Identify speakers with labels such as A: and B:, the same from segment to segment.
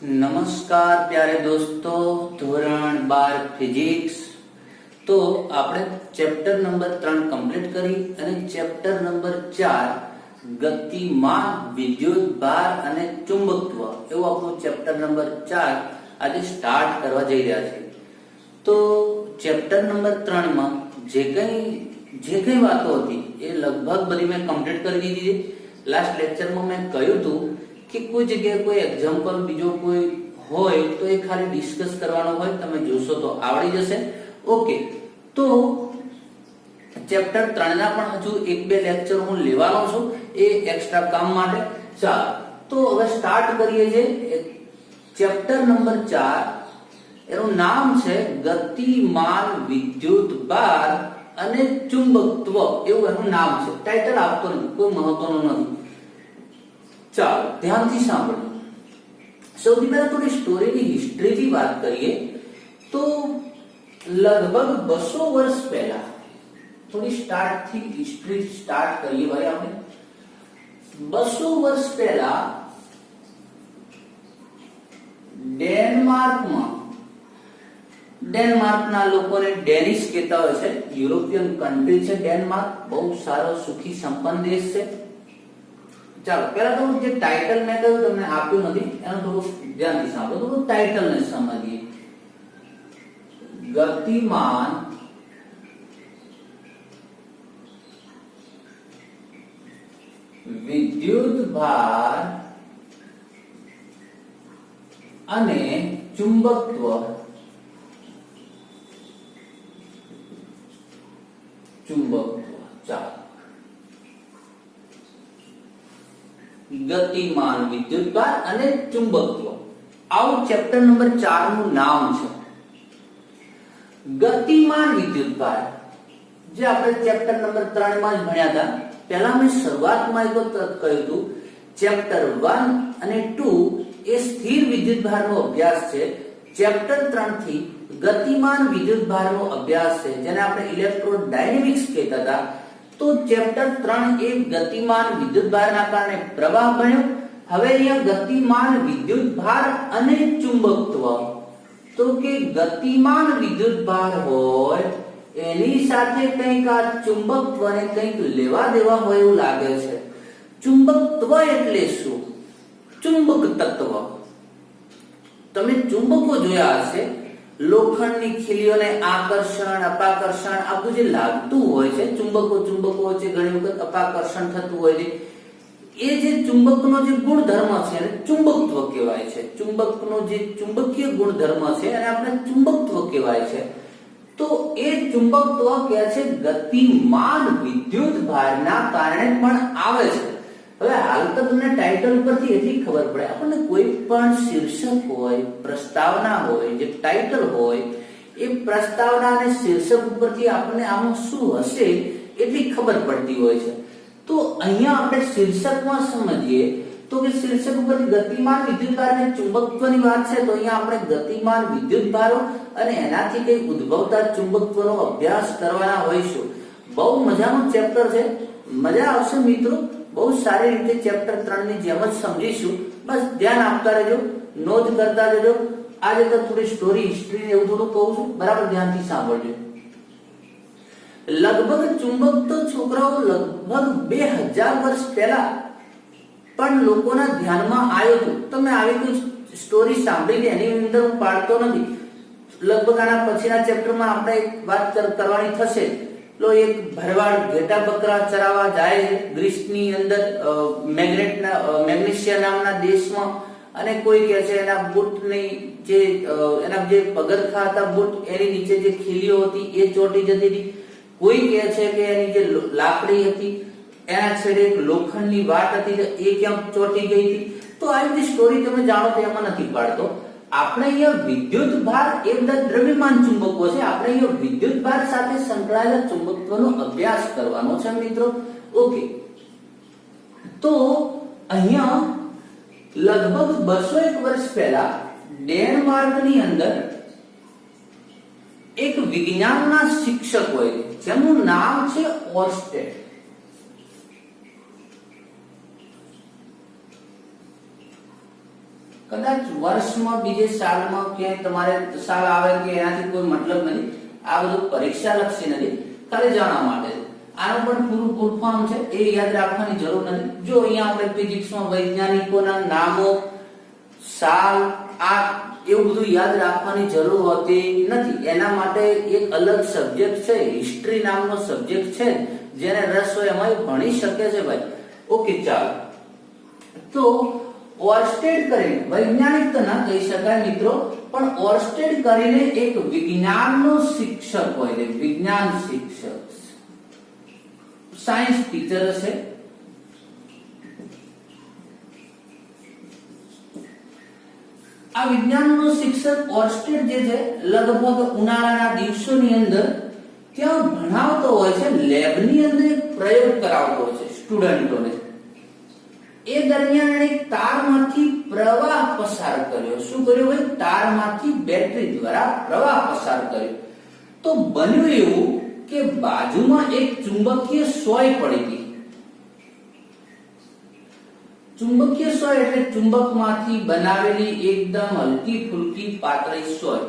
A: નમસ્કાર પ્યારે દોસ્તો, ધોરણ 12 ફિઝિક્સ. તો આપણે ચેપ્ટર નંબર 3 કમ્પ્લીટ કરી અને ચેપ્ટર નંબર 4 ગતિમાન, વિદ્યુત ભાર અને ચુંબકત્વ એવું આપણું ચેપ્ટર નંબર 4 આજે સ્ટાર્ટ કરવા જઈ રહ્યા છે. તો ચેપ્ટર નંબર 3 માં જે કઈ વાતો હતી એ લગભગ બધી મેં કમ્પ્લીટ કરી દીધી છે. લાસ્ટ લેક્ચરમાં મેં કહ્યું હતું કે કોઈ જગ્યાએ કોઈ એક્ઝામ્પલ બીજો કોઈ હોય તો એ ખાલી ડિસ્કસ કરવાનો હોય, તમે જોશો તો આવડી જશે. ઓકે, તો ચેપ્ટર 3 ના પણ હજુ 1-2 લેક્ચર હું લેવાનો છું એ એક્સ્ટ્રા કામ માટે. ચાલો તો હવે સ્ટાર્ટ કરીએ છીએ. ચેપ્ટર નંબર 4 એનું નામ છે ગતિમાન, વિદ્યુત ભાર અને ચુંબકત્વ, એવું એનું નામ છે. ટાઇટલ આપતો નથી, કોઈ મહત્વનું નથી. ચાલો ધ્યાનથી સાંભળો. સૌથી પહેલા થોડી સ્ટોરીની હિસ્ટ્રીથી વાત કરીએ તો લગભગ 200 વર્ષ પહેલા, થોડી સ્ટાર્ટથી હિસ્ટ્રી સ્ટાર્ટ કરીએ ભાઈ આપણે. 200 વર્ષ પહેલા ડેનમાર્કના લોકોને ડેનિશ કહેતા હોય છે. યુરોપિયન કન્ટ્રી છે ડેનમાર્ક, બહુ સારો સુખી સંપન્ન દેશ છે. ચાલો પહેલા તો જે ટાઇટલ મેં કહ્યું તમને આપ્યું નથી, એનું થોડું ધ્યાનથી સાંભળો. તો ટાઇટલને સમજીએ. ગતિમાન, વિદ્યુત ભાર અને ચુંબકત્વ. ચાલો, ગતિમાન, વિદ્યુત ભાર અને ચુંબકત્વ, આવું ચેપ્ટર નંબર 4 નું નામ છે. ગતિમાન વિદ્યુત ભાર જે આપણે ચેપ્ટર નંબર 3 માં જ ભણ્યા હતા. પહેલા મેં શરૂઆતમાં એક વખત કહ્યું હતું, ચેપ્ટર 1 અને 2 એ સ્થિર વિદ્યુત ભારનો અભ્યાસ છે. ચેપ્ટર 3 થી ગતિમાન વિદ્યુત ભારનો અભ્યાસ છે, જેને આપણે ઇલેક્ટ્રોડાયનેમિક્સ કહેતા હતા. તો ચેપ્ટર 3 એ ગતિમાન વિદ્યુત ભારના કારણે પ્રવાહ ભણ્યો. હવે અહીંયા ગતિમાન વિદ્યુત ભાર અને ચુંબકત્વ. તો કે ગતિમાન વિદ્યુત ભાર હોય એની સાથે કંઈક આ ચુંબકત્વને કંઈક લેવા દેવા હોય એવું લાગે છે. ચુંબકત્વ એટલે શું? ચુંબક તત્વ. તમે ચુંબકો જોયા હશે, લોખંડની ખીલીઓને આકર્ષણ, અપાકર્ષણ આ બધું જે લાગતું હોય છે, ચુંબકો વચ્ચે ઘણી વખત અપાકર્ષણ થતું હોય છે. એ જે ચુંબકનો જે ગુણધર્મ છે એને ચુંબકત્વ કહેવાય છે. ચુંબકનો જે ચુંબકીય ગુણધર્મ છે એને આપણે ચુંબકત્વ કહેવાય છે. તો એ ચુંબકત્વ કહે છે ગતિમાન વિદ્યુત ભારના કારણે પણ આવે છે. હવે હાલ તો તમને ટાઇટલ પરથી એટલી ખબર પડે, આપણને કોઈ પણ શીર્ષક હોય, પ્રસ્તાવના હોય, જે ટાઇટલ હોય, એ પ્રસ્તાવના અને શીર્ષક ઉપરથી આપણને આમાં શું હશે એટલી ખબર પડતી હોય છે. તો અહીંયા આપણે શીર્ષકમાં સમજીએ તો કે શીર્ષક ઉપરથી ગતિમાન, વિદ્યુત ભાર અને ચુંબકત્વની વાત છે. તો અહીંયા આપણે ગતિમાન વિદ્યુત ભારો અને એનાથી કઈ ઉદ્ભવતા ચુંબકત્વનો અભ્યાસ કરવાના હોઈશું. બહુ મજાનું ચેપ્ટર છે, મજા આવશે મિત્રો. બહુ સારી રીતે ચેપ્ટર 3 ની જેમ જ સમજીશું. બસ ધ્યાન આપતા રહેજો, નોંધ કરતા રહેજો. આજે તો થોડી સ્ટોરી, હિસ્ટ્રી એવું થોડું કહું છું, બરાબર ધ્યાનથી સાંભળજો. લગભગ ચુંબક તો છોકરાઓ લગભગ 2000 વર્ષ પહેલા પણ લોકોના ધ્યાનમાં આવ્યું હતું. તમે આવી કોઈ સ્ટોરી સાંભળી છે એની અંદર હું પાડતો નથી. લગભગ આના પછીના ચેપ્ટરમાં આપણે એક વાત કરવાની થશે. એક ભરવાડ ઘેટા બકરા ચરાવવા જાય છે ગ્રીસની અંદર, મેગ્નેશિયા નામના દેશમાં. અને કોઈ કહે છે એના બૂટની એના જે પગરખા હતા બૂટ, એની નીચે જે ખીલીઓ હતી એ ચોટી જતી હતી. કોઈ કહે છે કે એની જે લાકડી હતી એના છેડે એક લોખંડની વાટ હતી એ ક્યાંક ચોટી ગઈ હતી. તો આવી બધી સ્ટોરી તમે જાણો તો એમાં નથી પાડતો. આપણે અહીંયા વિદ્યુત ભાર એ બધા દ્રવ્યમાન ચુંબકો છે. આપણે અહીંયા વિદ્યુત ભાર સાથે સંકળાયેલા ચુંબકત્વનો અભ્યાસ કરવાનો છે મિત્રો. ઓકે, તો અહીંયા લગભગ 201 વર્ષ પહેલા ડેનમાર્કની અંદર એક વિજ્ઞાનના શિક્ષક હોય જેનું નામ છે ઓર્સ્ટેડ. કદાચ વર્ષમાં બીજે સાલમાં ક્યાંય તમારે સાલ આવે કે એનાથી કોઈ મતલબ નથી, આ બધું પરીક્ષા લક્ષી નથી, ખાલી જાણવા માટે છે. આનું પણ પૂરું ફૂલ ફોર્મ છે, એ યાદ રાખવાની જરૂર નથી. જો અહીંયા આપણે ફિઝિક્સમાં વૈજ્ઞાનિકોના નામો, સાલ, આ એવું બધું યાદ રાખવાની જરૂર હોતી નથી. એના માટે એક અલગ સબ્જેક્ટ છે, હિસ્ટ્રી નામનો સબ્જેક્ટ છે, જેને રસ હોય એમાં ભણી શકે છે ભાઈ. ઓકે, ચાલો. તો ઓર્સ્ટેડ કરીને વૈજ્ઞાનિક તો ના કહી શકાય મિત્રો, પણ ઓર્સ્ટેડ કરીને એક વિજ્ઞાનનો શિક્ષક હોય છે, વિજ્ઞાન શિક્ષક, સાયન્સ ટીચર હશે. આ વિજ્ઞાનનો શિક્ષક ઓર્સ્ટેડ જે છે લગભગ ઉનાળાના દિવસોની અંદર ત્યાં ભણાવતો હોય છે, લેબની અંદર એક પ્રયોગ કરાવતો હોય છે સ્ટુડન્ટોને. એ દરમિયાન એને તારમાંથી પ્રવાહ પસાર કર્યો. શું કર્યું ભાઈ? તારમાંથી બેટરી દ્વારા પ્રવાહ પસાર કર્યો. તો બન્યું એવું કે બાજુમાં એક ચુંબકીય સોય પડી ગઈ. ચુંબકીય સોય એટલે ચુંબકમાંથી બનાવેલી એકદમ હલકી ફુલકી પાતળી સોય.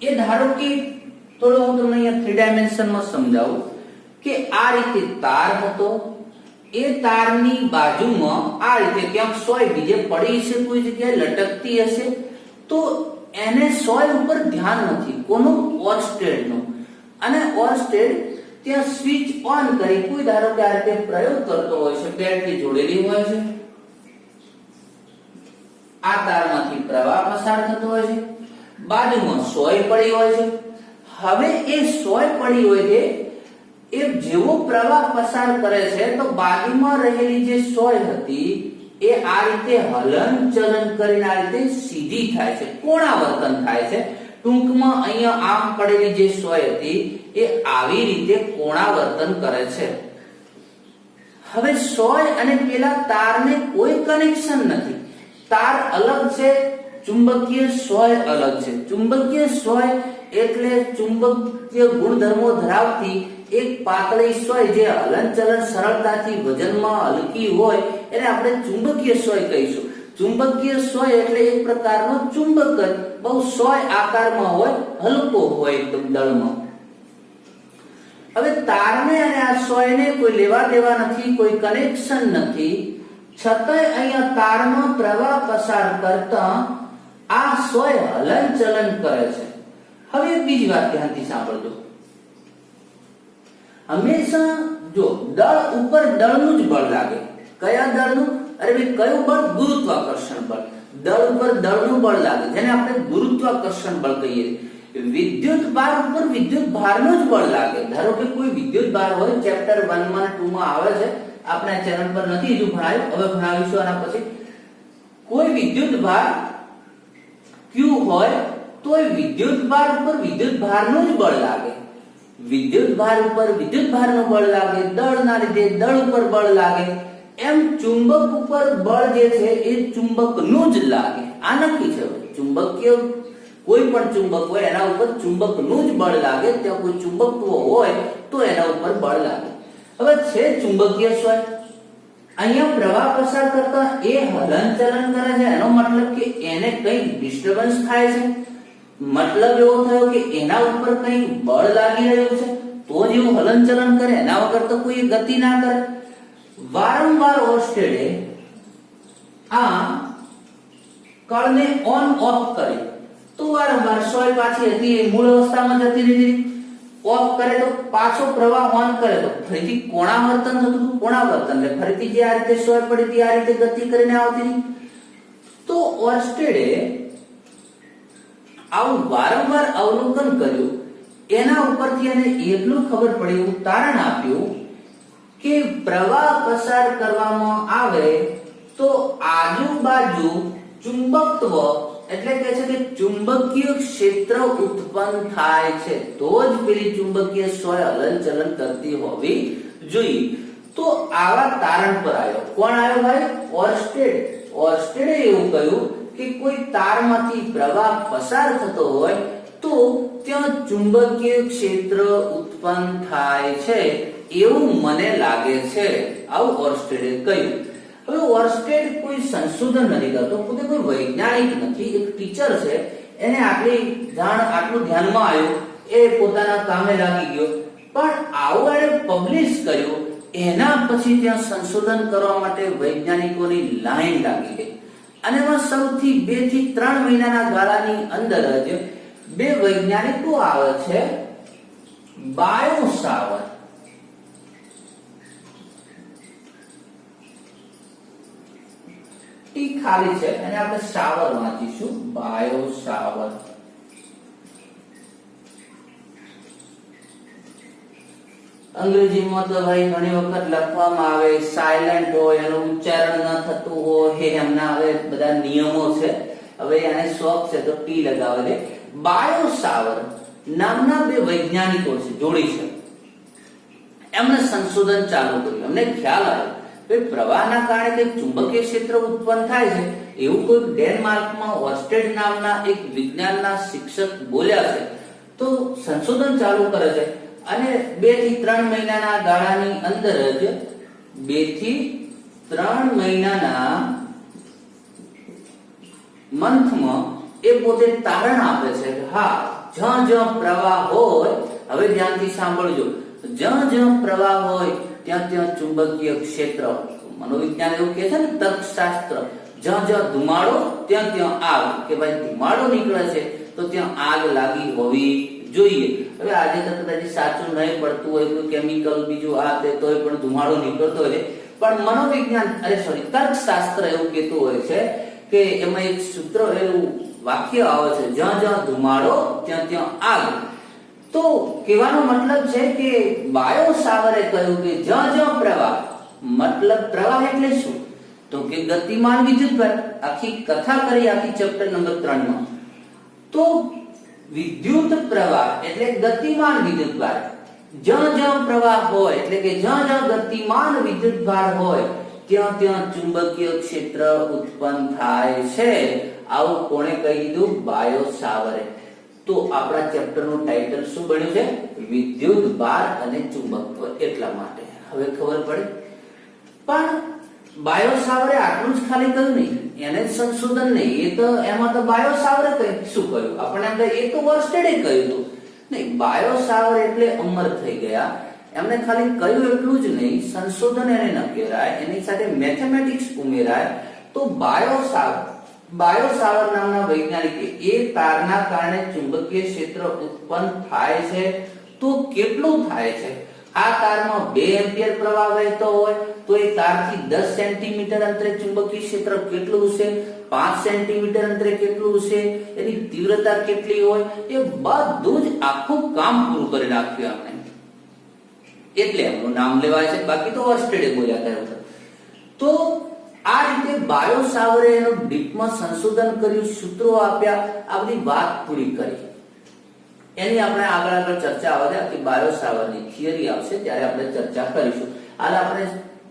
A: એ ધારો કે થોડો હું તમને અહીંયા 3 ડાયમેન્શનમાં સમજાવું કે આ રીતે તાર હતો, એ તારની બાજુમાં આ રીતે ક્યાંક સોય બીજે પડી છે, કોઈ જગ્યાએ લટકતી હશે. તો એને સોય ઉપર ધ્યાન નથી, કોનું? ઓર્સ્ટેડનું. અને ઓર્સ્ટેડ ત્યાં સ્વિચ ઓન કરી કોઈ ધારો કે આ રીતે પ્રયોગ કરતો હોય છે, બેટરી જોડેલી હોય છે, આ તારમાંથી પ્રવાહ પસાર થતો હોય છે, બાજુમાં સોય પડી હોય છે. હવે એ સોય પડી હોય છે, એ જેવો પ્રવાહ પસાર કરે છે તો બાજુમાં રહેલી જે સોય હતી એ આ રીતે હલન ચલન કરીને આ રીતે સીધી થાય છે, કોણાવર્તન થાય છે. ટૂંકમાં અહીંયા આમ પડેલી જે સોય હતી એ આવી રીતે કોણાવર્તન કરે છે. હવે સોય અને પેલા તારને કોઈ કનેક્શન નથી. તાર અલગ છે, ચુંબકીય સોય અલગ છે. ચુંબકીય સોય એટલે ચુંબકીય ગુણધર્મો ધરાવતી એક પાતળી સોય જે હલનચલન સરળતાથી વજનમાં હલકી હોય એને આપણે ચુંબકીય સોય કહીશું. ચુંબકીય સોય એટલે એક પ્રકારનો ચુંબક જ, બહુ સોય આકારમાં હોય, હલકો હોય એકદમ દળમાં. હવે તારને અને આ સોયને કોઈ લેવા દેવા નથી, કોઈ કનેક્શન નથી, છતાંય અહીંયા તારમાં પ્રવાહ પસાર કરતા આ સોય હલનચલન કરે છે. હવે બીજી વાત ધ્યાનથી સાંભળજો. હંમેશા જો દળ ઉપર દળનું જ બળ લાગે. કયા દળનું? અરે ભાઈ કયું બળ? ગુરુત્વાકર્ષણ બળ. દળ ઉપર દળનું બળ લાગે, જેને આપણે ગુરુત્વાકર્ષણ બળ કહીએ. વિદ્યુત ભાર ઉપર વિદ્યુત ભારનું જ બળ લાગે. ધારો કે કોઈ વિદ્યુત ભાર હોય, ચેપ્ટર 1 માં 2 માં આવે છે, આપણે ચેનલ પર નથી હજુ ભણાવ્યું, હવે ભણાવીશું આના પછી. કોઈ વિદ્યુત ભાર Q હોય તો એ વિદ્યુત ભાર ઉપર વિદ્યુત ભારનું જ બળ લાગે. વિદ્યુત ભાર ઉપર વિદ્યુત ભારનું બળ લાગે, દળના લીધે દળ ઉપર બળ લાગે. એમ ચુંબક ઉપર બળ જે છે એ ચુંબકનું જ લાગે. આ નક્કી છે. ચુંબકીય કોઈ પણ ચુંબક હોય એના ઉપર ચુંબકનું જ બળ લાગે. ત્યાં કોઈ ચુંબકત્વ હોય તો એના ઉપર બળ લાગે. હવે છે ચુંબકીય સોય, અહીંયા પ્રવાહ પસાર કરતા એ હલનચલન કરે છે. એનો મતલબ કે એને કઈ ડિસ્ટર્બન્સ થાય છે. મતલબ એવો થયો કે એના ઉપર કઈ બળ લાગી રહ્યું છે તો જ એવું હલનચલન કરે, એના વગર તો કોઈ ગતિ ના કરે. વારંવાર ઓર્સ્ટેડે આ કળને ઓન ઓફ કરે તો વારંવાર સોય પાછી હતી એ મૂળ અવસ્થામાં જતી રહી. ઓફ કરે તો પાછો પ્રવાહ ઓન કરે તો ફરીથી કોણાવર્તન થતું હતું. કોણાવર્તન એટલે ફરીથી જે આ રીતે સોય પડી હતી આ રીતે ગતિ કરીને આવતી. તો ઓર્સ્ટેડે આવું વારંવાર અવલોકન કર્યું. એના ઉપરથી એને એટલું ખબર પડી, એવું તારણ આપ્યું કે પ્રવાહ પસાર કરવામાં આવે તો આજુબાજુ ચુંબકત્વ એટલે કે છે કે ચુંબકીય ક્ષેત્ર ઉત્પન્ન થાય છે. તો જ પેલી ચુંબકીય સોય હલનચલન કરતી હોવી જોઈએ. તો આવા તારણ પર આવ્યો. કોણ આવ્યો ભાઈ? ઓર્સ્ટેડ. ઓર્સ્ટેડે એવું કહ્યું કે કોઈ તારમાંથી પ્રવાહ પસાર થતો હોય તો ત્યાં ચુંબકીય ક્ષેત્ર ઉત્પન્ન થાય છે એવું મને લાગે છે. આવું ઓર્સ્ટેડે કહ્યું. હવે ઓર્સ્ટેડ કોઈ સંશોધન નથી કરતો, પોતે કોઈ વૈજ્ઞાનિક નથી, એક ટીચર છે, એને આટલી જાણ આટલું ધ્યાનમાં આવ્યું, એ પોતાના કામે લાગી ગયો, પણ આવું એણે પબ્લિશ કર્યું, એના પછી ત્યાં સંશોધન કરવા માટે વૈજ્ઞાનિકોની લાઈન લાગી ગઈ અને એમાં સૌથી 2 થી 3 મહિનાના ગાળાની અંદર જ 2 વૈજ્ઞાનિકો આવે છે, બાયો સાવર ટી ખાલી છે અને આપણે સાવર વાંચીશું, બાયો સાવર. અંગ્રેજીમાં તો ભાઈ ઘણી વખત લખવામાં આવે સાયલેન્ટ હોય, એનું ઉચ્ચારણ ન થતું હોય, એમના હવે બધા નિયમો છે, હવે એને શોખ છે તો ટી લગાવે છે. બાયો સાવર નામના 2 વૈજ્ઞાનિકો છે, જોડી છે, એમણે સંશોધન ચાલુ કર્યું. એમને ખ્યાલ આવ્યો કે પ્રવાહના કારણે કંઈક ચુંબકીય ક્ષેત્ર ઉત્પન્ન થાય છે, એવું કોઈ ડેનમાર્કમાં ઓર્સ્ટેડ નામના એક વિજ્ઞાનના શિક્ષક બોલ્યા છે, તો સંશોધન ચાલુ કરે છે અને 2 થી 3 મહિનાના ગાળાની અંદર જ 2 થી 3 મહિનાના મંથમાં એ પોતે તારણ આપે છે કે હા, જ્યાં જ્યાં પ્રવાહ હોય, હવે ધ્યાનથી સાંભળજો, જ્યાં જ્યાં પ્રવાહ હોય ત્યાં ત્યાં ચુંબકીય ક્ષેત્ર, મનોવિજ્ઞાન એવું કહે છે ને, તર્કશાસ્ત્ર, જ્યાં જ્યાં ધુમાડો ત્યાં ત્યાં આગ, કે ભાઈ ધુમાડો નીકળે છે તો ત્યાં આગ લાગી હોવી જોઈએ. હવે આજે તો કદાચ સાચું નહીં પડતું હોય, કોઈ કેમિકલ બીજું આ તે તોય પણ ધુમાડો નીકળતો હોય છે, પણ મનોવિજ્ઞાન તર્કશાસ્ત્ર એવું કહેતું હોય છે કે એમાં એક સૂત્ર, એવું વાક્ય આવે છે, જ્યાં જ્યાં ધુમાડો ત્યાં ત્યાં આગ. તો કહેવાનો મતલબ છે કે બાયો સાવરે કહ્યું કે જ્યાં જ્યાં પ્રવાહ, મતલબ પ્રવાહ એટલે શું, તો કે ગતિમાન વિદ્યુતભાર. આખી કથા કરી આખી ચેપ્ટર નંબર 3 માં. તો વિદ્યુત પ્રવાહ એટલે ગતિમાન વિદ્યુતભાર. જ્યાં જ્યાં પ્રવાહ હોય એટલે કે જ્યાં જ્યાં ગતિમાન વિદ્યુતભાર હોય ત્યાં ત્યાં ચુંબકીય ક્ષેત્ર ઉત્પન્ન થાય છે. આવું કોણે કહી દીધું? બાયો સાવરે. તો આપણા ચેપ્ટરનું ટાઇટલ શું બન્યું છે? વિદ્યુત ભાર અને ચુંબકત્વ. એટલા માટે હવે ખબર પડી. પણ બાયો સાવરે આટલું જ ખાલી કહ્યું નહીં, એને સંશોધન નહીં, એ તો એમાં તો બાયો સાવરે શું કહ્યું? આપણે એ તો ઓર્સ્ટેડે કહ્યું હતું નહીં. બાયો સાવર એટલે અમર થઈ ગયા. એમને ખાલી કહ્યું એટલું જ નહીં, સંશોધન એને ન કહેવાય, એની સાથે મેથેમેટિક્સ ઉમેરાય. તો બાયો સાવર નામના વૈજ્ઞાનિકે એ તારના કારણે ચુંબકીય ક્ષેત્ર ઉત્પન્ન થાય છે. તો કેટલું થાય છે? આ તારમાં 2 એમ્પિયર પ્રવાહ વહેતો હોય તો એ તારથી 10 સેન્ટીમીટર અંતરે ચુંબકીય ક્ષેત્ર કેટલું છે, 5 સેન્ટીમીટર અંતરે કેટલું છે, એની તીવ્રતા કેટલી હોય, એ બધું જ આખું કામ પૂરું કરી નાખ્યું આપણે. એટલે એમનું નામ લેવાય છે, બાકી તો ઓર્સ્ટેડે બોલ્યા હતા. તો આ રીતે બાયો સાવરે એનું ડીપમાં સંશોધન કર્યું, સૂત્રો આપ્યા, આ બધી વાત પૂરી કરી. એની આપણે આગળ ચર્ચા આવે કે બાયો સાવરની થિયરી આવશે ત્યારે આપણે ચર્ચા કરીશું. હાલ આપણે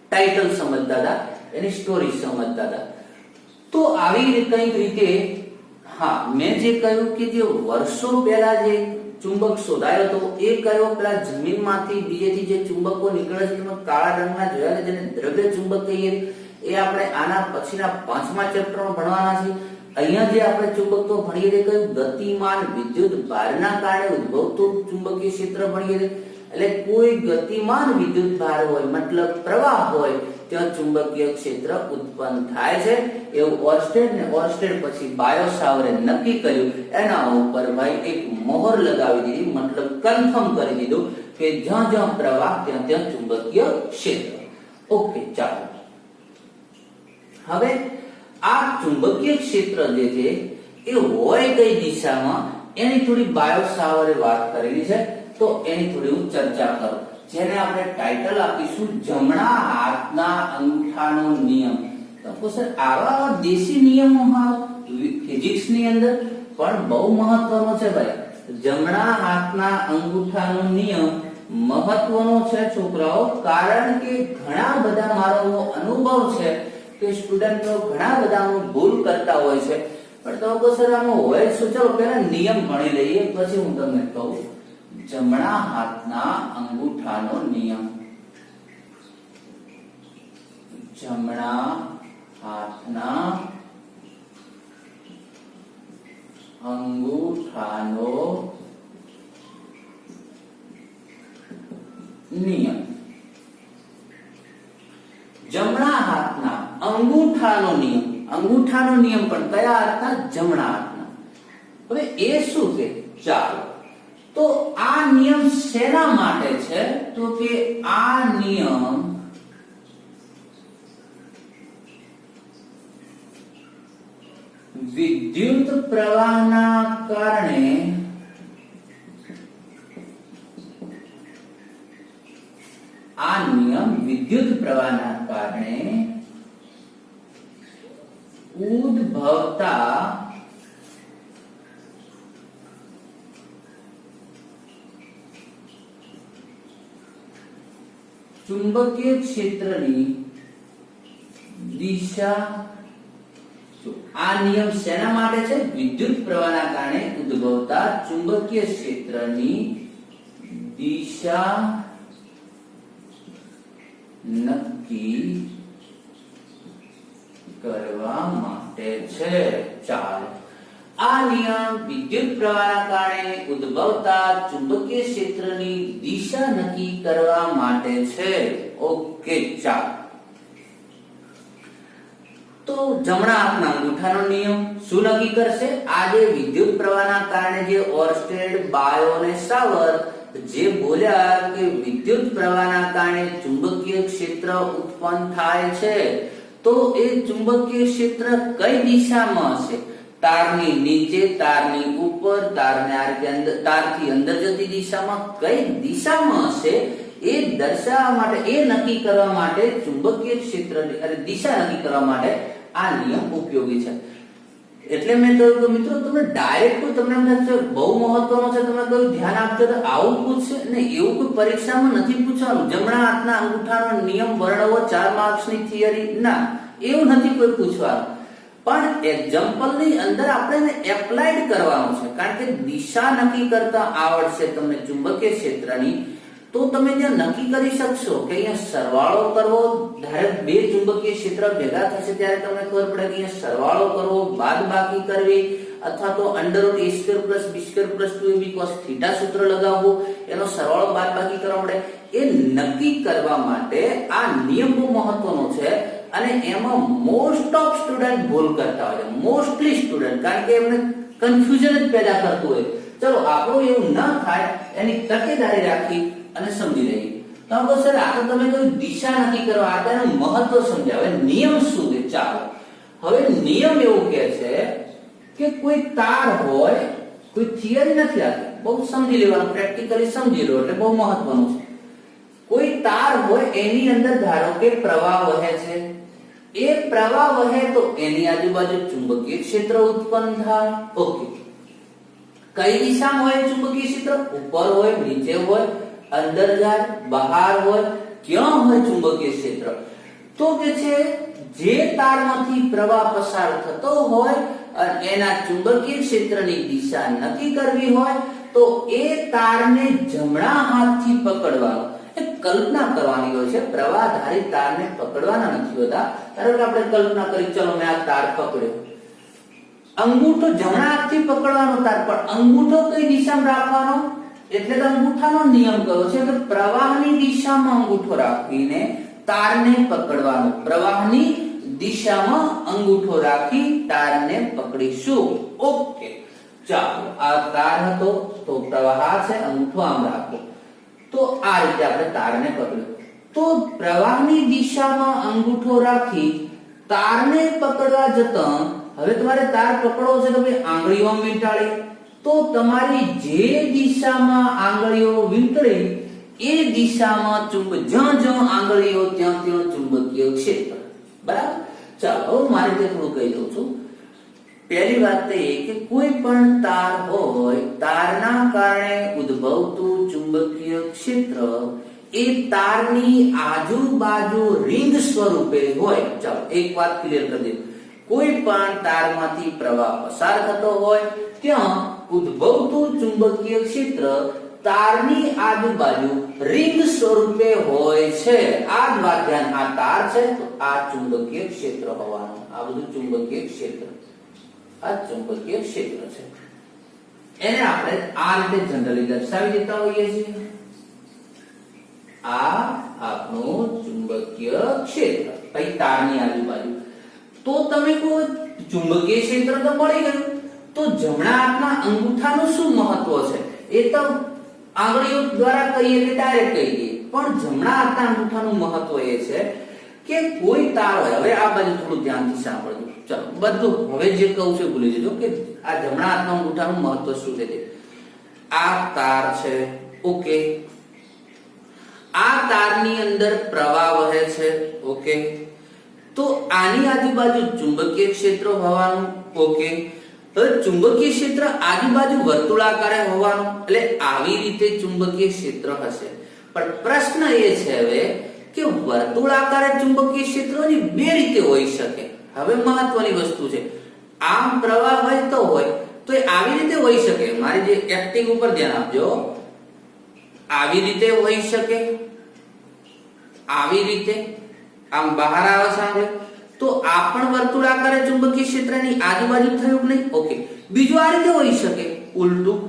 A: ટાઇટલ સમજતા હતા, એની સ્ટોરી સમજતા હતા. તો આવી કંઈક રીતે, હા, મેં જે કહ્યું કે જે વર્ષો પહેલા જે ચુંબક શોધાયો હતો એ કયો? પેલા જમીનમાંથી બીજેથી જે ચુંબકો નીકળે છે તેમાં કાળા રંગના જોયા છે, જેને દ્રવ્ય ચુંબક કહીએ. એ આપણે આના પછીના 5મા ચેપ્ટરમાં ભણવાના છે. અહીંયા જે આપણે ચુંબકત્વ ભણીએ છીએ કયું? ગતિમાન વિદ્યુત ભારના કારણે ઉદ્ભવતું ચુંબકીય ક્ષેત્ર ભણીએ છીએ. એટલે કોઈ ગતિમાન વિદ્યુત ભાર હોય, મતલબ પ્રવાહ હોય, ત્યાં ચુંબકીય ક્ષેત્ર ઉત્પન્ન થાય છે. એવું ઓર્સ્ટેડ પછી બાયો સાવરે નક્કી કર્યું. એના ઉપર ભાઈ એક મોહર લગાવી દીધી, મતલબ કન્ફર્મ કરી દીધું કે જ્યાં જ્યાં પ્રવાહ ત્યાં ત્યાં ચુંબકીય ક્ષેત્ર. ઓકે, ચાલો હવે આ ચુંબકીય ક્ષેત્ર જે છે એ હોય કઈ દિશામાં એની થોડી બાયો સાવરે વાત કરેલી છે. તો એની થોડી હું ચર્ચા કરું, જેને આપણે ટાઇટલ આપીશું જમણા હાથના અંગૂઠાનો નિયમ. તો સર આવા દેશી નિયમો ફિઝિક્સ ની અંદર પણ બહુ મહત્વનો છે ભાઈ. જમણા હાથના અંગૂઠાનો નિયમ મહત્વનો છે છોકરાઓ, કારણ કે ઘણા બધા મારો અનુભવ છે કે સ્ટુડન્ટો ઘણા બધા ભૂલ કરતા હોય છે. પણ તો સર આમાં હોય શું? ચાલો પહેલા નિયમ ભણી લઈએ પછી હું તમને કહું. જમણા હાથના અંગૂઠાનો નિયમ. જમણા હાથના અંગૂઠાનો નિયમ. જમણા હાથના અંગૂઠાનો નિયમ. અંગૂઠાનો નિયમ પણ કયા હાથના? જમણા હાથના. હવે એ શું છે? ચાલો, તો આ નિયમ શેના માટે છે? તો કે આ નિયમ વિદ્યુત પ્રવાહના કારણે ઉદ્ભવતા ચુંબકીય ક્ષેત્રની દિશા. આ નિયમ શેના માટે છે? વિદ્યુત પ્રવાહના કારણે ઉદ્ભવતા ચુંબકીય ક્ષેત્રની દિશા નક્કી કરવા માટે છે. ચાલો, આ નિયમ વિદ્યુત પ્રવાહના કારણે ઉદ્ભવતા ચુંબકીય ક્ષેત્રની દિશા નક્કી કરવા માટે છે. ઓકે, ચાલો. તો જમણા હાથના અંગૂઠાનો નિયમ શું નક્કી કરશે? આ જે વિદ્યુત પ્રવાહના કારણે જે ઓર્સ્ટેડ, બાયો અને સાવર જે બોલ્યા કે વિદ્યુત પ્રવાહના કારણે ચુંબકીય ક્ષેત્ર ઉત્પન્ન થાય છે, તો એ ચુંબકીય ક્ષેત્ર કઈ દિશામાં હશે? તારની નીચે, તારની ઉપર, તારથી અંદર જતી દિશામાં કઈ દિશામાં હશે એ દર્શાવવા માટે, એ નક્કી કરવા માટે ચુંબકીય ક્ષેત્રની દિશા નક્કી કરવા માટે આ નિયમ ઉપયોગી છે. એટલે મેં કહ્યું કે મિત્રો તમે ડાયરેક્ટ તમને એમ થશે બહુ મહત્વનો છે, તમે કહ્યું ધ્યાન આપજો તો આવું પૂછશે ને, એવું કોઈ પરીક્ષામાં નથી પૂછવાનું. જમણા હાથના અંગૂઠાનો નિયમ વર્ણવો 4 માર્ક્સની થિયરી, ના, એવું નથી કોઈ પૂછવાનું. પણ એક્ઝામ્પલની અંદર આપણે એપ્લાઈડ કરવાનું છે, કારણ કે દિશા નક્કી કરતા આવડશે તમને ચુંબકીય ક્ષેત્રની, તો તમે ત્યાં નક્કી કરી શકશો કે અહીંયા સરવાળો કરવો. ધારે બે ચુંબકીય ક્ષેત્ર ભેગા થશે ત્યારે તમને ખબર પડે કે અહીંયા સરવાળો કરવો, બાદબાકી કરવી, અથવા તો √a²+b²+2ab cos θ સૂત્ર લગાવવું, એનો સરવાળો બાદબાકી કરવા પડે. એ નક્કી કરવા માટે આ નિયમ બહુ મહત્વનો છે. અને એમાં મોસ્ટ ઓફ સ્ટુડન્ટ ભૂલ કરતા હોય છે, મોસ્ટલી સ્ટુડન્ટ, કારણ કે એમને કન્ફ્યુઝન જ પેદા કરતું હોય. ચલો, આપણું એવું ન થાય એની તકેદારી રાખી અને સમજી લઈએ. તો સર આ તો તમે કહ્યું દિશા નક્કી કરવા, આ તેનું મહત્વ સમજાવે. નિયમ શું છે? ચાલો, હવે નિયમ એવું કહે છે કે કોઈ તાર હોય, કોઈ થિયરી નથી આપી, બહુ સમજી લેવાનું, પ્રેક્ટિકલી સમજી લો એટલે બહુ મહત્વનું છે. કોઈ તાર હોય, એની અંદર ધારો કે પ્રવાહ વહે છે. એ પ્રવાહ વહે તો એની આજુબાજુ ચુંબકીય ક્ષેત્ર ઉત્પન્ન થાય. ઓકે, કઈ દિશામાં હોય ચુંબકીય ક્ષેત્ર? ઉપર હોય, નીચે હોય, અંદર જાય, બહાર હોય, ક્યાં હોય ચુંબકીય ક્ષેત્ર? તો કે છે જે તારમાંથી પ્રવાહ પસાર થતો હોય અને એના ચુંબકીય ક્ષેત્રની દિશા નક્કી કરવી હોય તો એ તારને જમણા હાથથી પકડવાનો. કલ્પના કરવાની હોય છે, પ્રવાહધારી તારને પકડવાના નથી હોતા. ધારો કે આપણે કલ્પના કરી, ચલો મેં આ તાર પકડ્યો, અંગૂઠો જમણા હાથથી પકડવાનો તાર, પણ અંગૂઠો કઈ દિશામાં રાખવાનો? એટલે તો અંગૂઠાનો નિયમ કયો છે કે પ્રવાહની દિશામાં અંગૂઠો રાખીને તારને પકડવાનો. પ્રવાહની દિશામાં અંગૂઠો રાખી તારને પકડીશું. ઓકે, ચાલો, આ તાર હતો તો પ્રવાહ છે, અંગૂઠો આમ રાખો, તો આ રીતે આપણે તારને પકડ્યો. તો પ્રવાહની દિશામાં અંગૂઠો રાખી તારને પકડવા જતા હવે તમારે તાર પકડવો છે તો ભાઈ આંગળીઓ વીંટાળી, તો તમારી જે દિશામાં આંગળીઓ વીંટળી એ દિશામાં જ્યાં જ્યાં આંગળીઓ ત્યાં ત્યાં ચુંબકીય ક્ષેત્ર. બરાબર? ચાલો, મારે તે થોડું કહી દઉં છું. પહેલી વાત એ કે કોઈ પણ તાર હોય, તારના કારણે ઉદ્ભવતું ચુંબકીય ક્ષેત્ર એ તારની આજુબાજુ રિંગ સ્વરૂપે હોય. ચાલો, એક વાત ક્લિયર કરી દઉં. કોઈ પણ તારમાંથી પ્રવાહ પસાર થતો હોય ત્યાં ઉદ્ભવતું ચુંબકીય ક્ષેત્ર તારની આજુબાજુ રિંગ સ્વરૂપે હોય છે. આ જ વાત ધ્યાન, આ તાર છે તો આ ચુંબકીય ક્ષેત્ર હોવાનું. આ બધું ચુંબકીય ક્ષેત્ર, આ ચુંબકીય ક્ષેત્ર છે. એને આપણે આ રીતે જનરલી દર્શાવી દેતા હોઈએ છીએ. આ આપણું ચુંબકીય ક્ષેત્ર, પછી તારની આજુબાજુ. તો તમે કહો ચુંબકીય ક્ષેત્ર તો મળી ગયું, તો જમણા હાથના અંગૂઠાનું શું મહત્વ છે? એ તો આંગળીઓ દ્વારા કહીએ એટલે ડાયરેક્ટ કહી દઈએ, પણ જમણા હાથના અંગૂઠાનું મહત્વ એ છે કે કોઈ તાર હોય. હવે આ બાજુ થોડું ધ્યાનથી સાંભળજો. ચલો બધું હવે જે કહું છું ભૂલી જજો કે આ જમણા હાથના અંગૂઠાનું મહત્વ શું છે. આ તાર છે, ઓકે. આ તારની અંદર પ્રવાહ વહે છે, ઓકે. તો આની આજુબાજુ ચુંબકીય ક્ષેત્ર હોવાનું, ઓકે. હવે ચુંબકીય ક્ષેત્ર આજુબાજુ વર્તુળાકારે હોવાનું, એટલે આવી રીતે ચુંબકીય ક્ષેત્ર હશે. પણ પ્રશ્ન એ છે હવે કે વર્તુળાકારે ચુંબકીય ક્ષેત્રોની બે રીતે હોઈ શકે. હવે મહત્વની વસ્તુ છે, આમ પ્રવાહ વહેતો હોય તો એ આવી રીતે હોઈ શકે. મારી જે એક્ટિંગ ઉપર ધ્યાન આપજો. આવી રીતે હોઈ શકે, આવી રીતે આમ બહાર આવે સાંભળે તો આ પણ વર્તુળાકારે ચુંબકીય ક્ષેત્રની આજુબાજુ થયું નહીં, ઓકે. બીજું આ રીતે હોઈ શકે, ઉલટું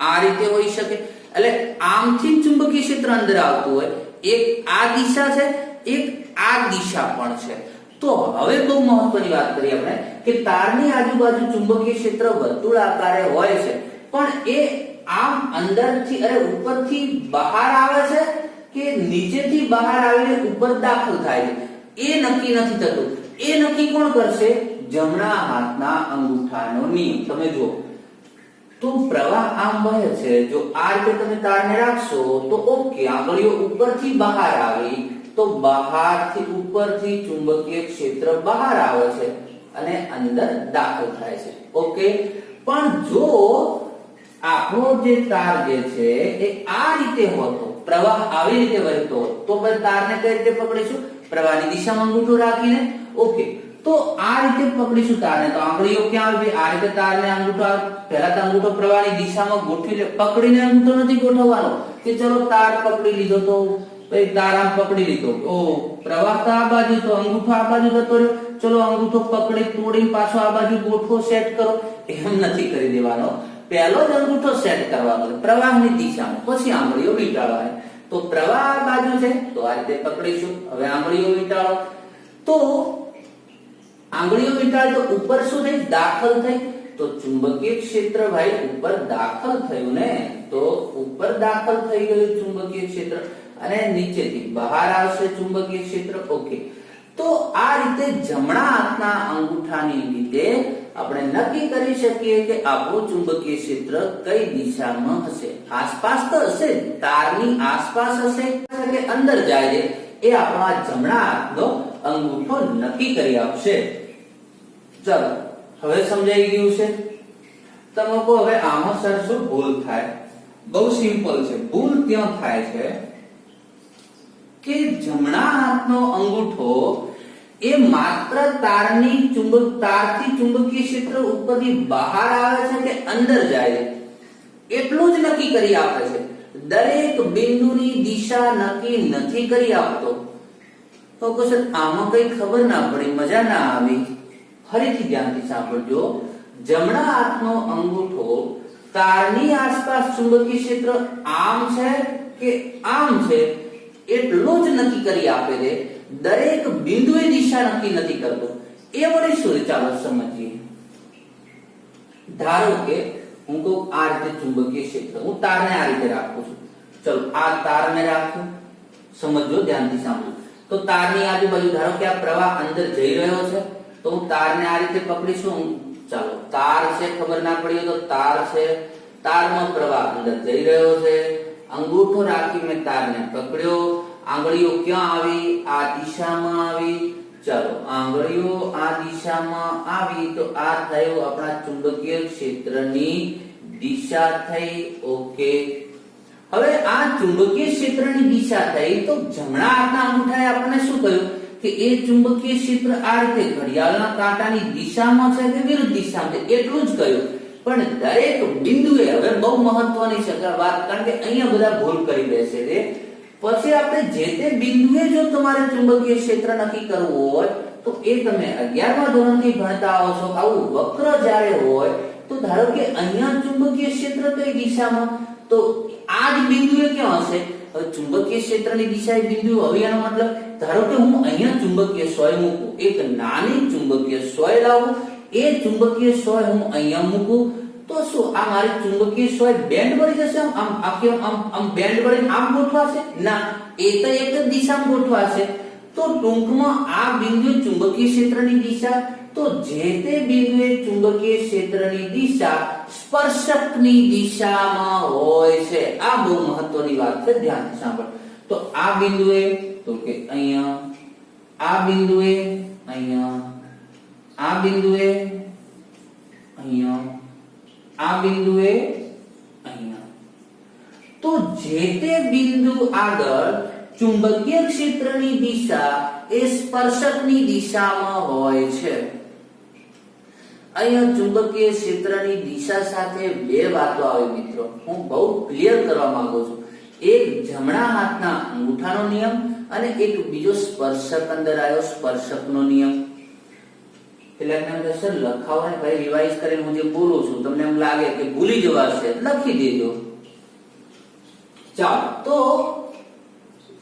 A: આ રીતે હોઈ શકે. એટલે આમથી ચુંબકીય ક્ષેત્ર અંદર આવતું હોય, એક આ દિશા છે, એક આ દિશા પણ છે. તો હવે બહુ મહત્વની વાત કરીએ આપણે કે તારની આજુબાજુ ચુંબકીય ક્ષેત્ર વર્તુળાકારે હોય છે, પણ એ આમ અંદરથી ઉપરથી બહાર આવે છે કે નીચેથી બહાર આવીને ઉપર દાખલ થાય છે, એ નક્કી નથી થતું. એ નક્કી કોણ કરશે? જમણા હાથના અંગૂઠાનો નિયમ. તમે જુઓ તો પ્રવાહ આમ વહે છે, જો આ રીતે તમે તારને રાખશો તો ઓકે, આંગળીઓ ઉપરથી બહાર આવી તો બહારથી ઉપરથી ચુંબકીય ક્ષેત્ર બહાર આવે છે અને અંદર દાખલ થાય છે, ઓકે. પણ જો આપણો જે તાર જે છે એ આ રીતે હોતો, પ્રવાહ આવી રીતે વહેતો તો પછી તારને કઈ રીતે પકડીશું? પ્રવાહની દિશામાં અંગૂઠો રાખીને, ઓકે. તો આ રીતે પકડીશું તારને, તો આંગળીઓ ક્યાં આવી? આ રીતે તારને અંગૂઠો, પહેલા તો અંગૂઠો પ્રવાહની દિશામાં ગોઠવી પકડીને અંગૂઠો નથી ગોઠવવાનો કે ચલો તાર પકડી લીધો તો પછી તાર આમ પકડી લીધો, ઓ પ્રવાહ તો આ બાજુ, તો અંગૂઠો આ બાજુ જતો રહ્યો, ચલો અંગૂઠો પકડી તોડીને પાછો આ બાજુ ગોઠવો, સેટ કરો. એમ નથી કરી દેવાનો. પહેલો જ અંગૂઠો સેટ કરવાનો પ્રવાહની દિશામાં, પછી આંગળીઓ વીંટાળવાની. તો પ્રવાહ આ બાજુ છે તો આ રીતે પકડીશું. હવે આંગળીઓ વીંટાળો, તો આંગળીઓ વીંટાળી તો ઉપર શું થઈ? દાખલ થઈ. તો ચુંબકીય ક્ષેત્ર ભાઈ ઉપર દાખલ થયું ને, તો ઉપર દાખલ થઈ ગયું ચુંબકીય ક્ષેત્ર અને નીચેથી બહાર આવશે ચુંબકીય ક્ષેત્ર, ઓકે. તો આ રીતે જમણા હાથના અંગૂઠાની રીતે આપણે નક્કી કરી શકીએ કે આપણું ચુંબકીય ક્ષેત્ર કઈ દિશામાં હશે. આસપાસ તો હશે, તારની આસપાસ હશે કે અંદર જાય છે એ આપણા જમણા હાથનો અંગૂઠો નક્કી કરી આપશે. ચલો હવે સમજાઈ ગયું છે? તમે કહો હવે આમાં સર શું ભૂલ થાય? બહુ સિમ્પલ છે. ભૂલ ત્યાં થાય છે કે જમણા હાથનો અંગૂઠો એ માત્ર તારથી ચુંબકીય ક્ષેત્ર ઉપરથી બહાર આવે છે કે અંદર જાય છે એટલું જ નક્કી કરી આપે છે. દરેક બિંદુની દિશા નક્કી નથી કરી આપતો. તો સર આમાં કઈ ખબર ના પડી, મજા ના આવી. ફરીથી ધ્યાનથી સાંભળજો. જમણા હાથનો અંગૂઠો તારની આસપાસ ચુંબકીય ક્ષેત્ર આમ છે કે આમ છે એટલું જ નક્કી કરી આપે છે. દરેક બિંદુએ દિશા નક્કી નથી કરતો. એ વળી શું? ચાલો સમજીએ. ધારો કે હું કહું આ રીતે ચુંબકીય ક્ષેત્ર, હું તારને આ રીતે રાખું છું. ચલો આ તારને રાખું, સમજો, ધ્યાનથી સાંભળો. તો તારની આજુબાજુ ધારો કે આ પ્રવાહ અંદર જઈ રહ્યો છે, તો હું તારને આ રીતે પકડીશું. ચાલો તાર છે, ખબર ના પડી તો તાર છે, તારમાં પ્રવાહ અંદર જઈ રહ્યો છે. અંગૂઠો રાખી મેં તારને પકડ્યો. આંગળીઓ ક્યાં આવી? આ દિશામાં આવી. ચાલો આંગળીઓ આ દિશામાં આવી તો આ થયું આપણા ચુંબકીય ક્ષેત્રની દિશા થઈ, ઓકે. હવે આ ચુંબકીય ક્ષેત્રની દિશા થઈ તો જમણા હાથના અંગૂઠાએ આપણને શું કહ્યું કે એ ચુંબકીય ક્ષેત્ર આ રીતે ઘડિયાળના કાંટાની દિશામાં છે કે વિરુદ્ધ દિશામાં છે એટલું જ કહ્યું. પણ દરેક બિંદુએ હવે બહુ મહત્વની છે વાત, કારણ કે અહીંયા બધા ભૂલ કરી બેસે છે. પછી આપણે જે તે બિંદુએ જો તમારે ચુંબકીય ક્ષેત્ર નક્કી કરવું હોય તો એ તમે 11મા ધોરણથી ભણતા આવો છો. આવું વક્ર જ્યારે હોય તો ધારો કે અહીંયા ચુંબકીય ક્ષેત્ર કઈ દિશામાં, તો આ જ બિંદુએ ક્યાં હશે? હવે ચુંબકીય ક્ષેત્રની દિશા એ બિંદુ. હવે એનો મતલબ ધારો કે હું અહીંયા ચુંબકીય સોય મૂકું, એક નાની ચુંબકીય સોય લાવું, એ ચુંબકીય સોય હું અહીંયા મૂકું તો શું આ મારી ચુંબકીય સોય બેન્ડ વળી જશે? આમ બેન્ડ વળીને આમ ગોઠવાશે? ના, એ તો એક જ દિશામાં ગોઠવાશે. તો ટૂંકમાં આ બિંદુએ ચુંબકીય ક્ષેત્રની દિશા, તો જે તે બિંદુએ ચુંબકીય ક્ષેત્રની દિશા સ્પર્શકની દિશામાં હોય છે. આ બહુ મહત્વની વાત છે, ધ્યાનથી સાંભળ. તો આ બિંદુએ, તો કે અહીંયા, આ બિંદુએ અહીંયા, આ બિંદુએ અહીંયા, આ બિંદુએ અહીંયા. તો જે તે બિંદુ આગળ ચુંબકીય ક્ષેત્રની દિશા એ સ્પર્શકની દિશામાં હોય છે. અહીંયા ચુંબકીય ક્ષેત્રની દિશા સાથે બે વાતો આવે મિત્રો, હું બહુ ક્લિયર કરવા માંગુ છું. એક જમણા હાથના અંગૂઠાનો નિયમ અને એક બીજો સ્પર્શક અંદર આવ્યો સ્પર્શકનો નિયમ. સર લખાવો ને ભાઈ, રિવાઇઝ કરીને હું જે બોલું છું તમને એમ લાગે કે ભૂલી જવાશે, લખી દેજો. ચાલો, તો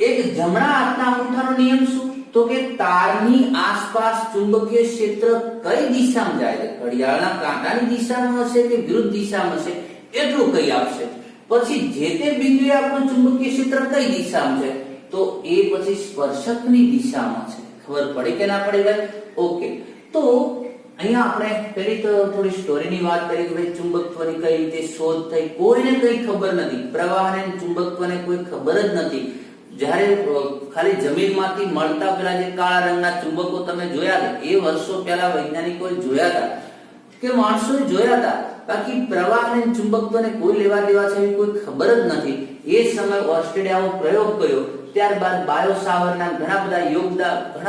A: એક જમણા હાથના અંગૂઠાનો નિયમ શું? તો કે તારની આસપાસ ચુંબકીય ક્ષેત્ર કઈ દિશામાં જાય છે, ઘડિયાળના કાંટાની દિશામાં હશે કે વિરુદ્ધ દિશામાં હશે, એટલું કઈ આપશે. પછી જે તે બિંદુએ આપણું ચુંબકીય ક્ષેત્ર કઈ દિશામાં છે, તો એ પછી સ્પર્શકની દિશામાં છે. ખબર પડી કે ના પડી ભાઈ? ઓકે. તો અહીંયા આપણે પેલી તો થોડી સ્ટોરીની વાત કરી કે ભાઈ ચુંબકત્વની કઈ રીતે શોધ થઈ. કોઈને કઈ ખબર નથી, પ્રવાહ અને ચુંબકત્વને કોઈ ખબર જ નથી. જ્યારે ખાલી જમીનમાંથી મળતા પેલા જે કાળા રંગના ચુંબકો તમે જોયા હતા, એ વર્ષો પહેલા વૈજ્ઞાનિકોએ જોયા હતા કે માણસોએ જોયા હતા. બાકી પ્રવાહ અને ચુંબકત્વને કોઈ લેવા દેવા છે એવી કોઈ ખબર જ નથી. એ સમયે ઓસ્ટ્રેલિયામાં પ્રયોગ કર્યો, ત્યારબાદ બાયો સાવરના ઘણા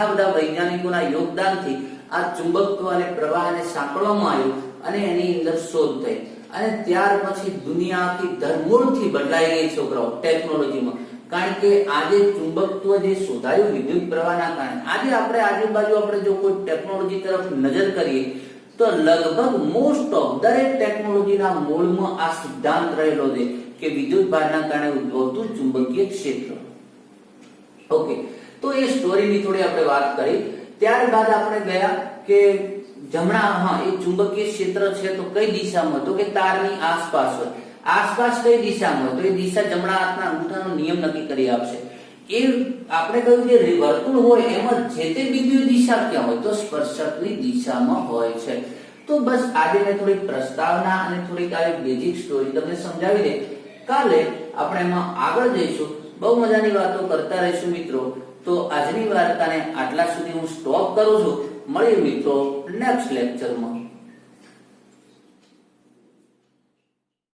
A: બધા વૈજ્ઞાનિકોના યોગદાનથી આ ચુંબકત્વ અને પ્રવાહને સાંકળવામાં આવ્યું અને એની અંદર શોધ થઈ. અને ત્યાર પછી દુનિયા આખી ધરમૂળથી બદલાઈ ગઈ છોકરાઓ ટેકનોલોજીમાં. કારણ કે આજે ચુંબકત્વ જે શોધાયું વિદ્યુત પ્રવાહના કારણે, આજે આપણે આજુબાજુ આપણે જો કોઈ ટેકનોલોજી તરફ નજર કરીએ તો લગભગ મોસ્ટ ઓફ દરેક ટેકનોલોજીના મૂળમાં આ સિદ્ધાંત રહેલો છે કે વિદ્યુત ભારના કારણે ઉદ્ભવતું ચુંબકીય ક્ષેત્ર. ઓકે, તો એ સ્ટોરીની થોડી આપણે વાત કરી. ત્યારબાદ આપણે ગયા કે જમણા, એ ચુંબકીય ક્ષેત્ર છે તો કઈ દિશામાં, તો કે તારની આસપાસ હોય. આસપાસ કઈ દિશામાં હોય, તો એ દિશા જમણા હાથના અંગૂઠાનો નિયમ નક્કી કરી આપશે. એ આપણે કહ્યું કે વર્તુળ હોય એમાં જે તે બિંદુએ દિશા ક્યાં હોય, તો સ્પર્શકની દિશામાં હોય છે. તો બસ આજે મેં થોડી પ્રસ્તાવના અને થોડીક આવી બેઝિક સ્ટોરી તમને સમજાવી દે. કાલે આપણે એમાં આગળ જઈશું, બહુ મજાની વાતો કરતા રહીશું મિત્રો. તો આજની વાર્તાને આટલા સુધી હું સ્ટોપ કરું છું. મળીએ મિત્રો નેક્સ્ટ લેક્ચરમાં.